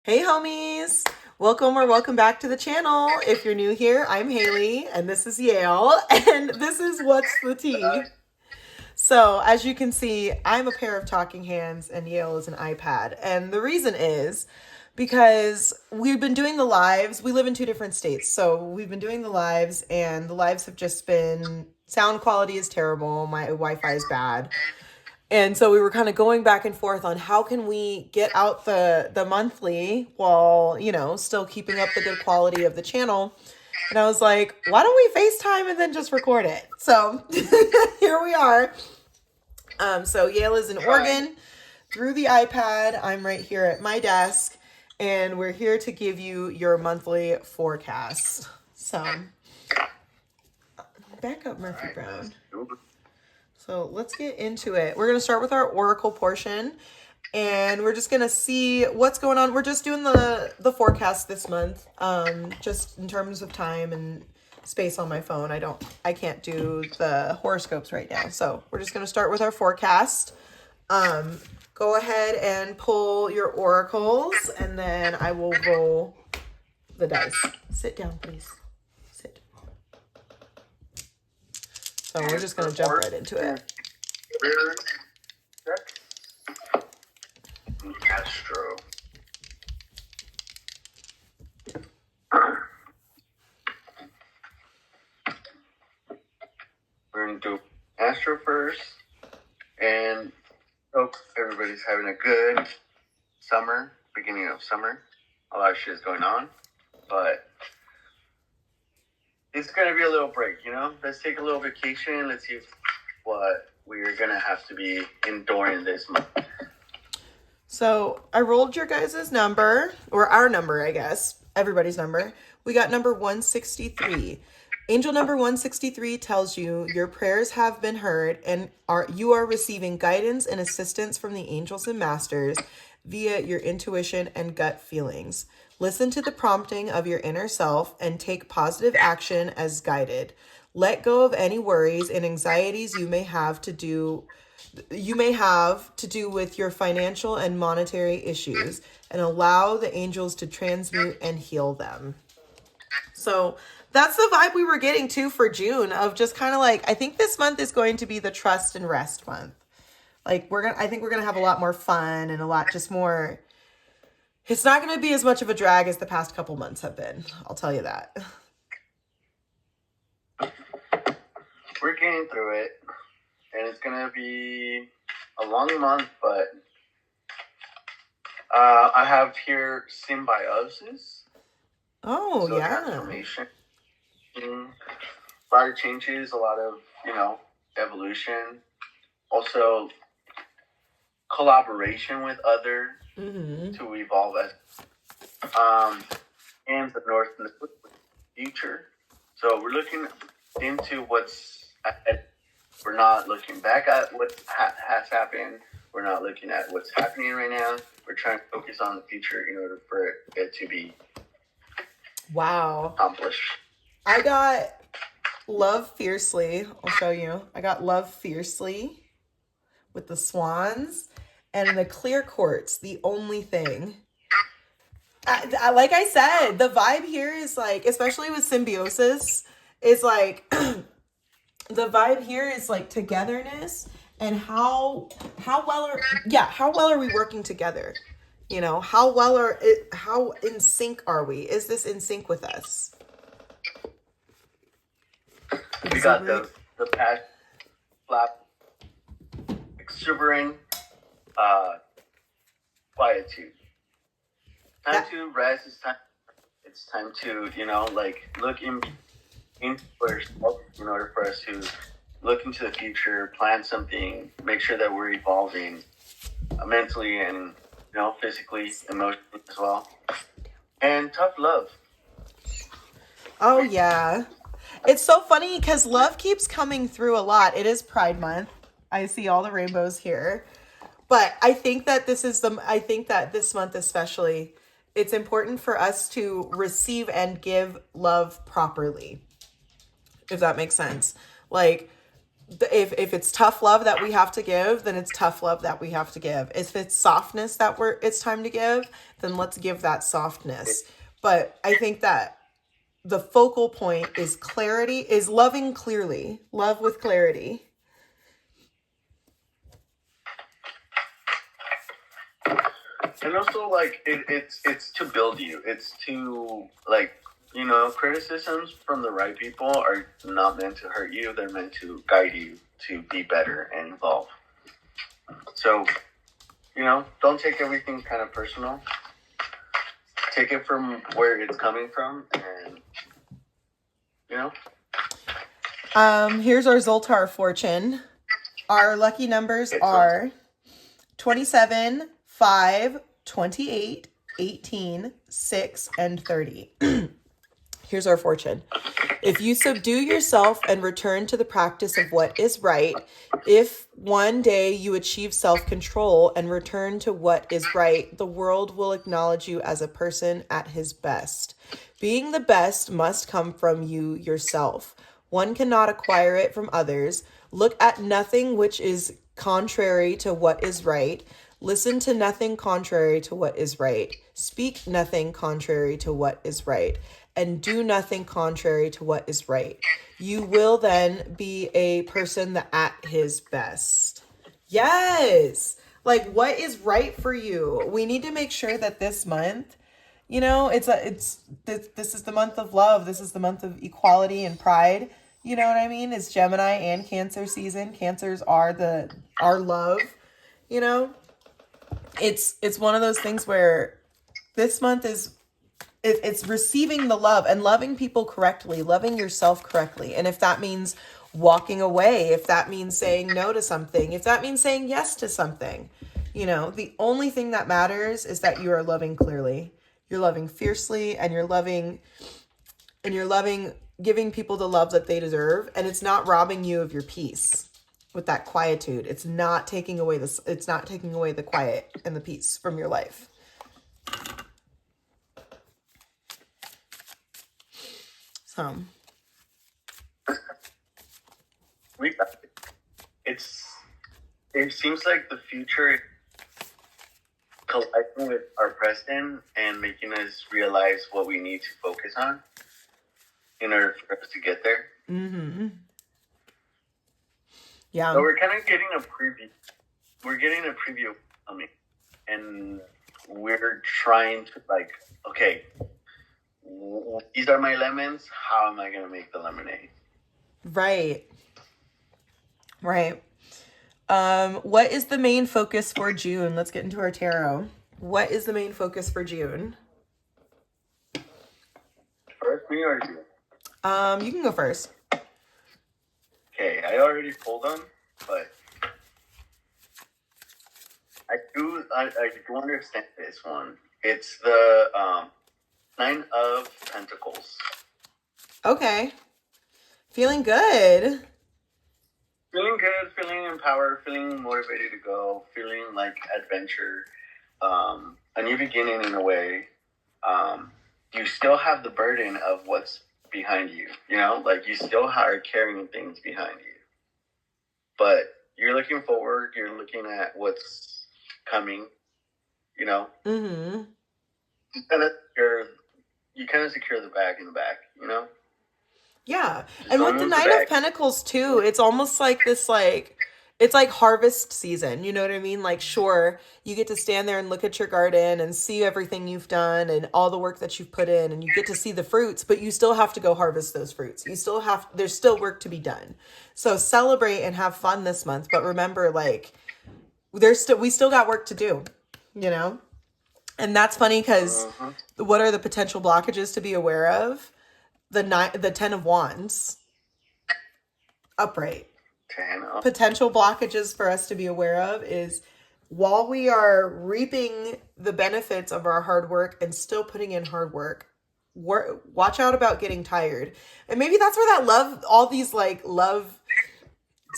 Hey homies! Welcome back to the channel. If you're new here, I'm Haley and this is Yale and this is What's the Tea? So as you can see, I'm a pair of talking hands and Yale is an iPad. And the reason is because we've been doing the lives. We live in two different states. So we've been doing the lives and the lives have just been, sound quality is terrible. My Wi-Fi is bad. And so we were kind of going back and forth on how can we get out the monthly while, still keeping up the good quality of the channel. And I was like, why don't we FaceTime and then just record it? So here we are. So Yale is in Oregon through the iPad. I'm right here at my desk and we're here to give you your monthly forecast. So back up, Murphy Brown. So let's get into it. We're going to start with our Oracle portion and we're just going to see what's going on. We're just doing the forecast this month, just in terms of time and space on my phone. I can't do the horoscopes right now. So we're just going to start with our forecast. Go ahead and pull your oracles and then I will roll the dice. Sit down, please. Sit. So we're just going to jump right into it. Astro. We're going to do Astro first. And hope everybody's having a good summer, beginning of summer. A lot of shit is going on. But it's going to be a little break, Let's take a little vacation. Let's see what we're going to have to be enduring this month. So I rolled your guys' number, or our number, I guess, everybody's number. We got number 163. Angel number 163 tells you your prayers have been heard and you are receiving guidance and assistance from the angels and masters via your intuition and gut feelings. Listen to the prompting of your inner self and take positive action as guided. Let go of any worries and anxieties you may have to do with your financial and monetary issues and allow the angels to transmute and heal them. So that's the vibe we were getting to for June of just kind of like, I think this month is going to be the trust and rest month. Like I think we're going to have a lot more fun and a lot just more. It's not going to be as much of a drag as the past couple months have been. I'll tell you that. We're getting through it. And it's going to be a long month, but I have here symbiosis. Oh, so yeah. Transformation. A lot of changes, a lot of, evolution. Also, collaboration with others to evolve as and the north and the future. So we're looking into what's ahead. We're not looking back at what has happened. We're not looking at what's happening right now. We're trying to focus on the future in order for it to be accomplished. I got Love Fiercely. I'll show you. I got Love Fiercely with the swans and the clear quartz, the only thing. Like I said, the vibe here is like, especially with symbiosis, is like... the vibe here is like togetherness and how well are we working together? How in sync are we? Is this in sync with us? We got the passion, flap, exuberant, quietude. Time to rest. It's time to, look into yourself in order for us to look into the future, plan something, make sure that we're evolving mentally and, physically, emotionally as well. And tough love. Oh, yeah. It's so funny because love keeps coming through a lot. It is Pride Month. I see all the rainbows here. But I think that this month especially, it's important for us to receive and give love properly. If that makes sense. Like, if it's tough love that we have to give, then it's tough love that we have to give. If it's softness that it's time to give, then let's give that softness. But I think that the focal point is clarity, is loving clearly, love with clarity. And also, like, it's to build you. It's to, like, you know, criticisms from the right people are not meant to hurt you. They're meant to guide you to be better and evolve. So, you know, don't take everything kind of personal. Take it from where it's coming from, and, you know. Here's our Zoltar fortune. Our lucky numbers are 27, 5, 28, 18, 6, and 30. Here's our fortune. If you subdue yourself and return to the practice of what is right, if one day you achieve self-control and return to what is right, the world will acknowledge you as a person at his best. Being the best must come from you yourself. One cannot acquire it from others. Look at nothing which is contrary to what is right. Listen to nothing contrary to what is right. Speak nothing contrary to what is right. And do nothing contrary to what is right. You will then be a person that at his best. Yes. Like, what is right for you? We need to make sure that this month, you know, this is the month of love. This is the month of equality and pride. You know what I mean? It's Gemini and Cancer season. Cancers are our love, you know? It's one of those things where this month is it's receiving the love and loving people correctly, loving yourself correctly. And if that means walking away, if that means saying no to something, if that means saying yes to something, you know, the only thing that matters is that you are loving clearly. You're loving fiercely, and you're loving giving people the love that they deserve. And it's not robbing you of your peace with that quietude. It's not taking away the quiet and the peace from your life. So it seems like the future colliding with our present and making us realize what we need to focus on in order for us to get there. Mm-hmm. Yeah. So we're kind of getting a preview. We're getting a preview of coming, and we're trying to, like, okay, these are my lemons. How am I going to make the lemonade? Right. What is the main focus for June? Let's get into our tarot. What is the main focus for June? First, me or you? You can go first. Okay, I already pulled them, but I do understand this one. It's the Nine of Pentacles. Okay. Feeling good. Feeling good, feeling empowered, feeling motivated to go, feeling like adventure, a new beginning in a way. You still have the burden of what's behind you, you know? Like, you still are carrying things behind you. But you're looking forward, you're looking at what's coming, you know? Mm-hmm. You kind of secure the bag in the back, you know? Yeah. And with the Nine of Pentacles too, it's almost like this, like, it's like harvest season. You know what I mean? Like, sure, you get to stand there and look at your garden and see everything you've done and all the work that you've put in, and you get to see the fruits, but you still have to go harvest those fruits. There's still work to be done. So celebrate and have fun this month. But remember, like, we still got work to do, you know? And that's funny because what are the potential blockages to be aware of? The 10 of Wands upright. Potential blockages for us to be aware of is, while we are reaping the benefits of our hard work and still putting in hard work, watch out about getting tired. And maybe that's where all these like love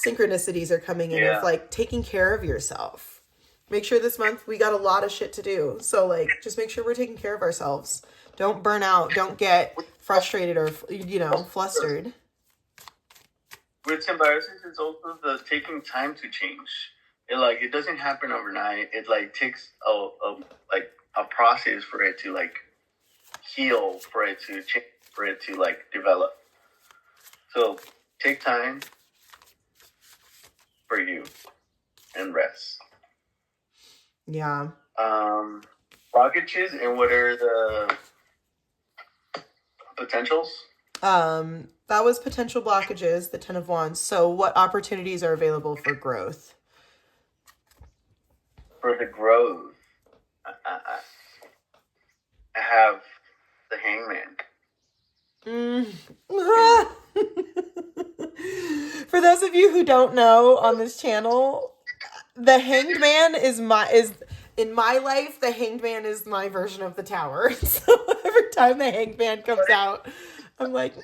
synchronicities are coming in, of like taking care of yourself. Make sure this month we got a lot of shit to do. So, like, just make sure we're taking care of ourselves. Don't burn out. Don't get frustrated or, you know, flustered. with symbiosis, it's also the taking time to change. It doesn't happen overnight. It like takes a process for it to like heal, for it to change, for it to like develop. So take time for you and rest. Yeah. Blockages and what are the potentials? That was potential blockages, the Ten of Wands. So what opportunities are available for growth? For the growth, I have the Hangman. For those of you who don't know, on this channel, the Hanged Man is in my life, the Hanged Man is my version of the Tower. So every time the Hanged Man comes out, I'm like, no!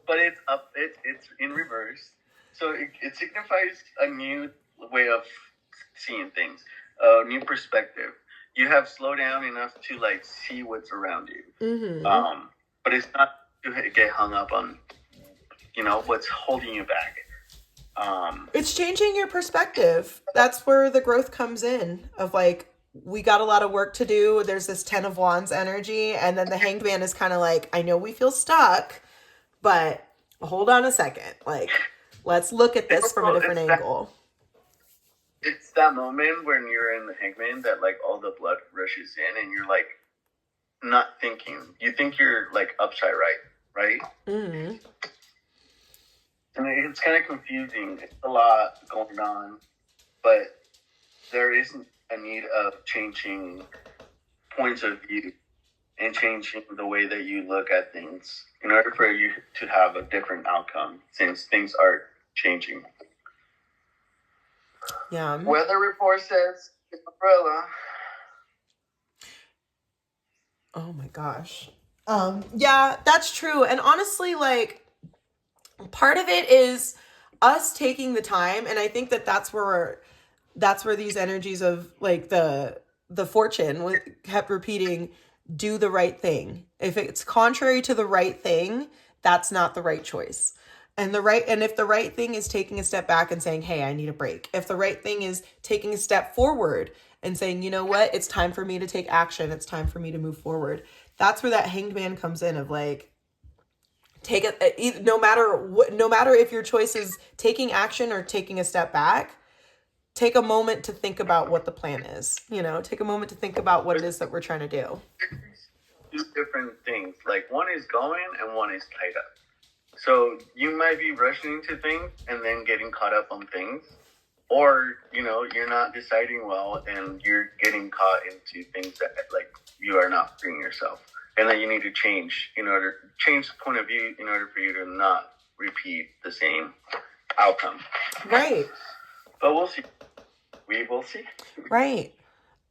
But it's up. It's in reverse, so it signifies a new way of seeing things, a new perspective. You have slowed down enough to like see what's around you. Mm-hmm. But it's not to get hung up on, what's holding you back. It's changing your perspective. That's where the growth comes in of like, we got a lot of work to do. There's this 10 of Wands energy. And then the Hanged Man is kind of like, I know we feel stuck, but hold on a second. Like, let's look at this from a different angle. It's that moment when you're in the Hangman that like all the blood rushes in and you're like not thinking. You think you're like upside right? Mm-hmm. And it's kind of confusing. It's a lot going on, but there isn't a need of changing points of view and changing the way that you look at things in order for you to have a different outcome, since things are changing. Yeah. Weather report says umbrella. Oh my gosh. Yeah, that's true. And honestly, like, part of it is us taking the time, and I think that that's where these energies of like the fortune kept repeating, do the right thing. If it's contrary to the right thing, that's not the right choice. And if the right thing is taking a step back and saying, hey, I need a break. If the right thing is taking a step forward and saying, you know what, it's time for me to take action. It's time for me to move forward. That's where that Hanged Man comes in of like, no matter if your choice is taking action or taking a step back, take a moment to think about what the plan is. Take a moment to think about what it is that we're trying to do. Two different things. Like one is going and one is tied up. So you might be rushing into things and then getting caught up on things. Or, you're not deciding well and you're getting caught into things that like you are not freeing yourself. And then you need to change the point of view in order for you to not repeat the same outcome. Right. But we'll see. We will see. Right.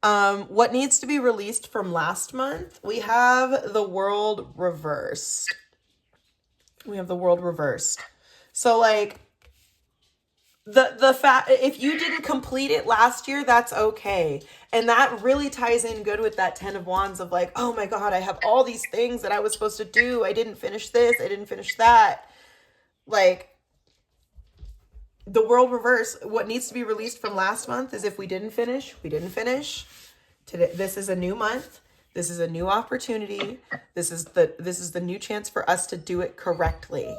What needs to be released from last month? We have the world reversed. So like the fact, if you didn't complete it last year, that's okay. And that really ties in good with that 10 of Wands of like, oh my God, I have all these things that I was supposed to do. I didn't finish this. I didn't finish that. Like, the world reverse, what needs to be released from last month is if we didn't finish, we didn't finish. Today, this is a new month. This is a new opportunity. This is the new chance for us to do it correctly,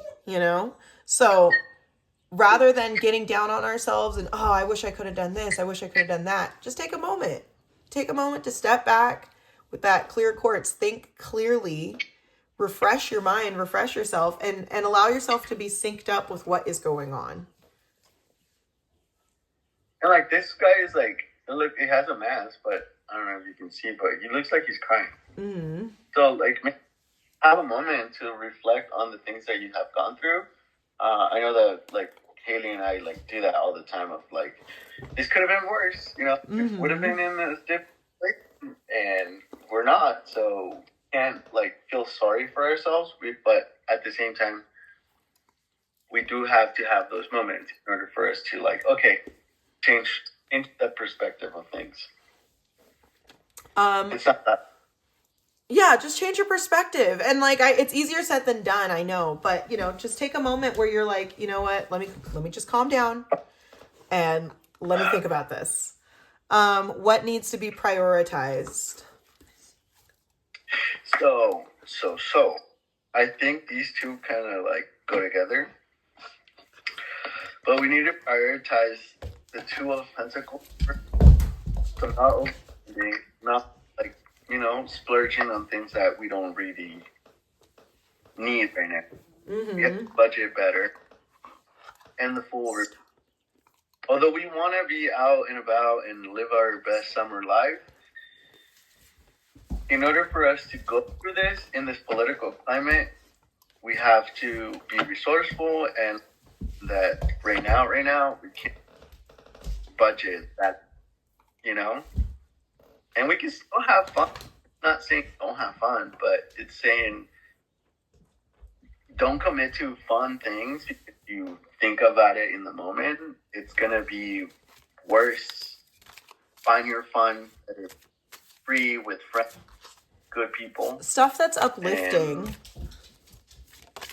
So rather than getting down on ourselves and, oh, I wish I could have done this, I wish I could have done that, just take a moment. Take a moment to step back with that clear quartz, think clearly, refresh your mind, refresh yourself, and allow yourself to be synced up with what is going on. And like this guy is like, look, he has a mask, but I don't know if you can see, but he looks like he's crying. Mm-hmm. So like, have a moment to reflect on the things that you have gone through. I know that like Haley and I like do that all the time. Of like, this could have been worse. Mm-hmm. Would have been in a different place, and we're not. So can't like feel sorry for ourselves. But at the same time, we do have to have those moments in order for us to like, okay, change the perspective of things. It's not that. Yeah, just change your perspective. And like it's easier said than done, I know, but just take a moment where you're like, you know what? Let me just calm down and let me think about this. What needs to be prioritized? So, I think these two kind of like go together, but we need to prioritize the Two of Pentacles. So not overspending, not like splurging on things that we don't really need right now. We have to budget better, and the Fool. Although we want to be out and about and live our best summer life, in order for us to go through this in this political climate, we have to be resourceful, and that right now we can't budget that, and we can still have fun. Not saying don't have fun, but it's saying don't commit to fun things. If you think about it in the moment, it's gonna be worse. Find your fun that is free with friends, good people, stuff that's uplifting. and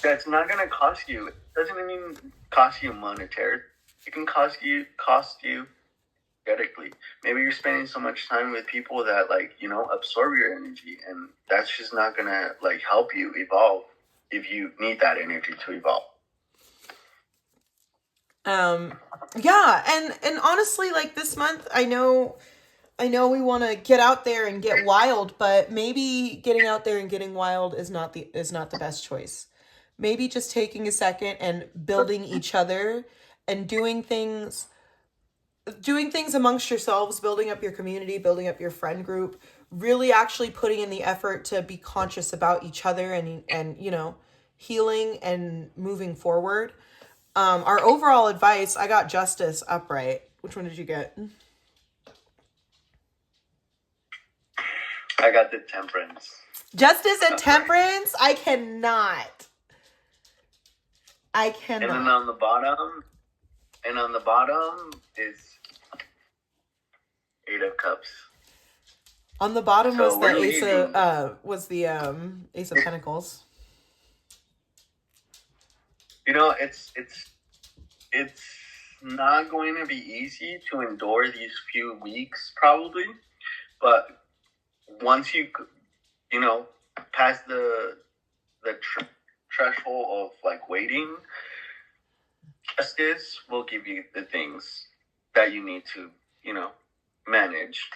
that's not gonna cost you. It doesn't even cost you monetary. It can cost you energetically. Maybe you're spending so much time with people that absorb your energy, and that's just not gonna help you evolve if you need that energy to evolve. Yeah, and honestly, like this month, I know we want to get out there and get wild, but maybe getting out there and getting wild is not the best choice. Maybe just taking a second and building each other and doing things amongst yourselves, building up your community, building up your friend group, really actually putting in the effort to be conscious about each other and healing and moving forward. Our overall advice, I got Justice upright. Which one did you get? I got the Temperance. Justice and Temperance? I cannot. And then on the bottom is Eight of Cups. On the bottom was the Ace of Pentacles. It's not going to be easy to endure these few weeks, probably, but once you pass the threshold of waiting, Justice will give you the things that you need to manage.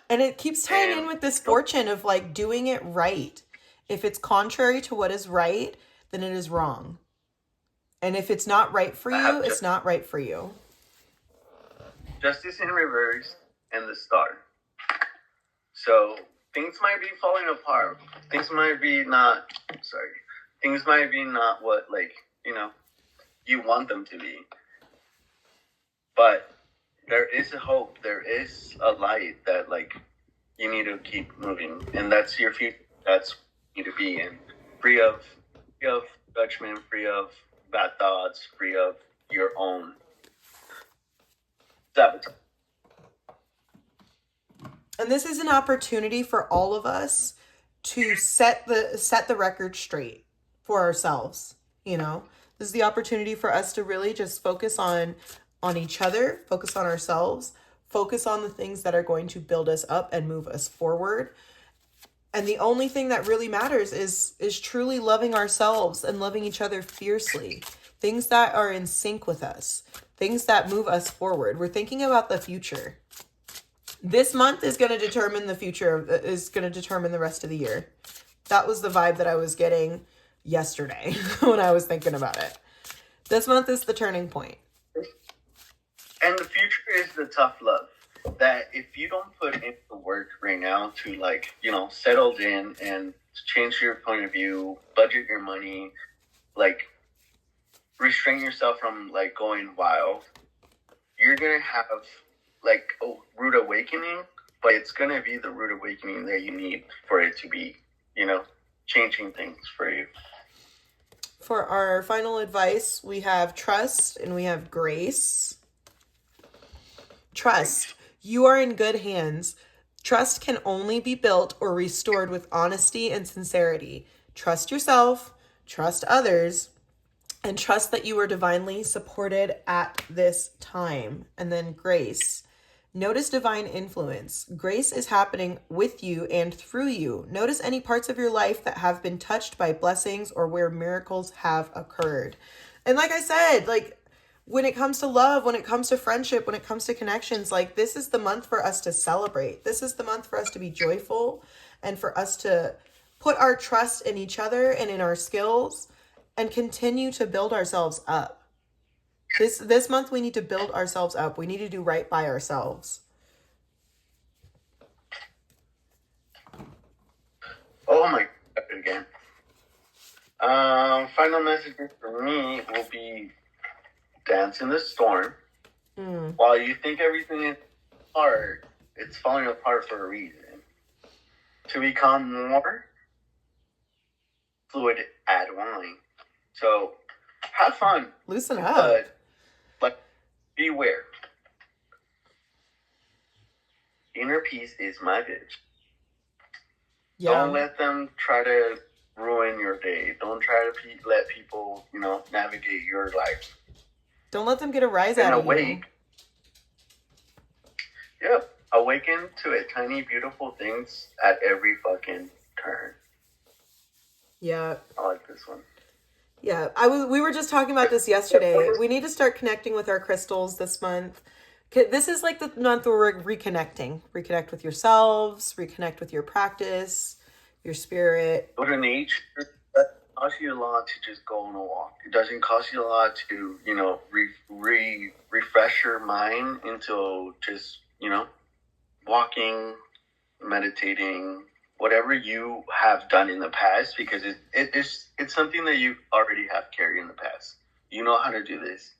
And it keeps tying in with this fortune of doing it right. If it's contrary to what is right, then it is wrong. And if it's not right for you, it's not right for you. Justice in reverse and the Star. So things might be falling apart. Things might be not what you want them to be. But there is a hope. There is a light that you need to keep moving, and that's your future. That's you need to be in, free of judgment, free of bad thoughts, free of your own sabotage. And this is an opportunity for all of us to set the record straight for ourselves. This is the opportunity for us to really just focus on each other, focus on ourselves, focus on the things that are going to build us up and move us forward. And the only thing that really matters is truly loving ourselves and loving each other fiercely. Things that are in sync with us, things that move us forward. We're thinking about the future. This month is going to determine the future, is going to determine the rest of the year. That was the vibe that I was getting yesterday when I was thinking about it. This month is the turning point. And the future is the tough love. That if you don't put in the work right now to settled in and change your point of view, budget your money, restrain yourself from going wild, you're gonna have a rude awakening, but it's gonna be the rude awakening that you need for it to be, changing things for you. For our final advice, we have trust and we have grace. Trust. You are in good hands. Trust can only be built or restored with honesty and sincerity. Trust yourself, trust others, and trust that you are divinely supported at this time. And then grace. Notice divine influence. Grace is happening with you and through you. Notice any parts of your life that have been touched by blessings or where miracles have occurred. And like I said, like when it comes to love, when it comes to friendship, when it comes to connections, like this is the month for us to celebrate. This is the month for us to be joyful and for us to put our trust in each other and in our skills and continue to build ourselves up. This month we need to build ourselves up. We need to do right by ourselves. Oh my God, again. Final message for me will be dance in the storm. While you think everything is hard, it's falling apart for a reason. To become more fluid, add wine. So have fun. Loosen up. But beware. Inner peace is my bitch. Yeah. Don't let them try to ruin your day. Don't try to let people, navigate your life. Don't let them get a rise out of you. Yep. Awaken to it. Tiny, beautiful things at every fucking turn. Yeah. I like this one. Yeah. We were just talking about this yesterday. We need to start connecting with our crystals this month. This is like the month where we're reconnecting. Reconnect with yourselves, reconnect with your practice, your spirit. Go to nature. It doesn't cost you a lot to just go on a walk. It doesn't cost you a lot to, refresh your mind into just, walking, meditating, whatever you have done in the past, because it's something that you already have carried in the past. You know how to do this.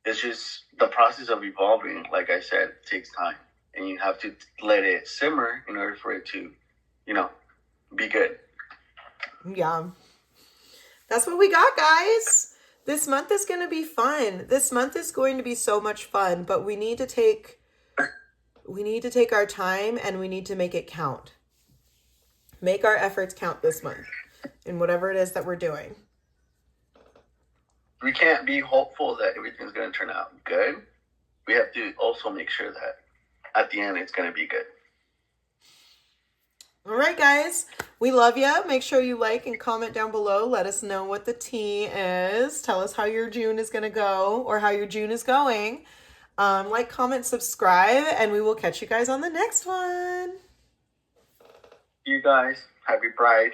It's just the process of evolving, like I said, takes time. And you have to let it simmer in order for it to, be good. Yeah. That's what we got, guys. This month is going to be fun. This month is going to be so much fun, but we need to take our time and we need to make it count. Make our efforts count this month in whatever it is that we're doing. We can't be hopeful that everything's going to turn out good. We have to also make sure that at the end it's going to be good. All right, guys. We love you. Make sure you like and comment down below. Let us know what the tea is. Tell us how your June is going to go or how your June is going. Like, comment, subscribe, and we will catch you guys on the next one. You guys, happy Pride.